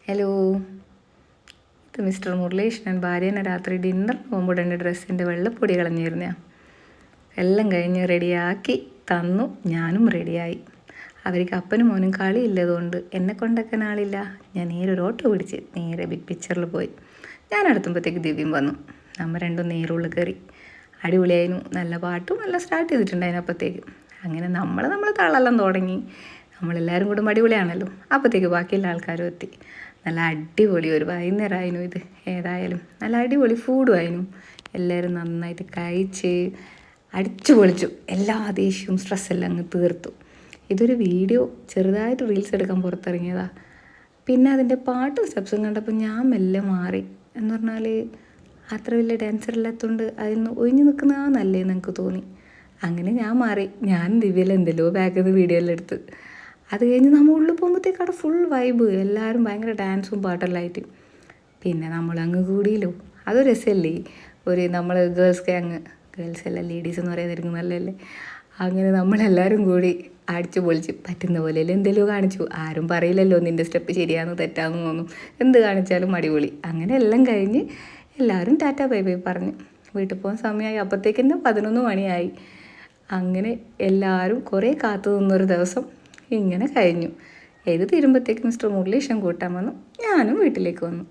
Hello, ഇത് mister Muraleesh. ഞാൻ ഭാര്യേനെ രാത്രി ഡിന്നർ പോകുമ്പോൾ എൻ്റെ ഡ്രസ്സിൻ്റെ വെള്ളപ്പൊടി കളഞ്ഞിരുന്ന എല്ലാം കഴിഞ്ഞ് റെഡിയാക്കി തന്നു. ഞാനും റെഡിയായി. അവർക്ക് അപ്പനും മോനും കളിയില്ലതുകൊണ്ട് എന്നെ കൊണ്ടാക്കാൻ ആളില്ല. ഞാൻ നേരെ ഒരു ഓട്ടോ പിടിച്ച് നേരെ ബിഗ് പിക്ചറിൽ പോയി. ഞാൻ അടുത്തുമ്പോഴത്തേക്ക് ദിവ്യം വന്നു. നമ്മൾ രണ്ടും നേരുള്ളിൽ കയറി. അടിപൊളിയായിരുന്നു. നല്ല പാട്ടും എല്ലാം സ്റ്റാർട്ട് ചെയ്തിട്ടുണ്ടായിരുന്നു അപ്പോഴത്തേക്ക്. അങ്ങനെ നമ്മൾ തള്ളെല്ലാം തുടങ്ങി. നമ്മളെല്ലാവരും കൂടെ അടിപൊളിയാണല്ലോ. അപ്പോഴത്തേക്ക് ബാക്കിയുള്ള ആൾക്കാരും എത്തി. നല്ല അടിപൊളി ഒരു വൈകുന്നേരമായിരുന്നു ഇത്. ഏതായാലും നല്ല അടിപൊളി ഫുഡും ആയിരുന്നു. എല്ലാവരും നന്നായിട്ട് കഴിച്ച് അടിച്ചു പൊളിച്ചു. എല്ലാ ദേഷ്യവും സ്ട്രെസ്സെല്ലാം അങ്ങ് തീർത്തു. ഇതൊരു വീഡിയോ ചെറുതായിട്ട് റീൽസ് എടുക്കാൻ പുറത്തിറങ്ങിയതാണ്. പിന്നെ അതിൻ്റെ പാട്ടും സ്റ്റെപ്സും കണ്ടപ്പോൾ ഞാൻ മെല്ലെ മാറി. എന്ന് പറഞ്ഞാൽ അത്ര വലിയ ഡാൻസർ ഇല്ലാത്തതുകൊണ്ട് അതിൽ നിന്ന് ഒഴിഞ്ഞു നിൽക്കുന്നതാണ് നല്ലതെന്ന് എനിക്ക് തോന്നി. അങ്ങനെ ഞാൻ മാറി. ഞാൻ ദിവ്യയിൽ എന്തെല്ലോ ബാക്കിൽ നിന്ന് വീഡിയോ എല്ലാം എടുത്ത്. അത് കഴിഞ്ഞ് നമ്മൾ ഉള്ളിൽ പോകുമ്പോഴത്തേക്ക് അവിടെ ഫുൾ വൈബ്. എല്ലാവരും ഭയങ്കര ഡാൻസും പാട്ടെല്ലാം ആയിട്ട്. പിന്നെ നമ്മൾ അങ്ങ് കൂടിയല്ലോ. അതൊരു രസമല്ലേ. ഒരു നമ്മൾ ഗേൾസ് എല്ലാം ലേഡീസ് എന്ന് പറയുന്നതായിരിക്കും നല്ലതല്ലേ. അങ്ങനെ നമ്മളെല്ലാവരും കൂടി അടിച്ചു പൊളിച്ച് പറ്റുന്ന പോലെ എന്തെല്ലോ കാണിച്ചു. ആരും പറയില്ലല്ലോ നിൻ്റെ സ്റ്റെപ്പ് ശരിയാണെന്ന് തെറ്റാന്ന് തോന്നും. എന്ത് കാണിച്ചാലും അടിപൊളി. അങ്ങനെ എല്ലാം കഴിഞ്ഞ് എല്ലാവരും ടാറ്റ ബൈ ബൈ പറഞ്ഞ് വീട്ടിൽ പോകാൻ സമയമായി. അപ്പോഴത്തേക്ക് തന്നെ 11 മണിയായി. അങ്ങനെ എല്ലാവരും കുറേ കാത്തു നിന്നൊരു ദിവസം ഇങ്ങനെ കഴിഞ്ഞു. ഇത് തീരുമ്പോഴത്തേക്ക് മിസ്റ്റർ മുരളീഷൻ കൂട്ടാൻ വന്നു. ഞാനും വീട്ടിലേക്ക് വന്നു.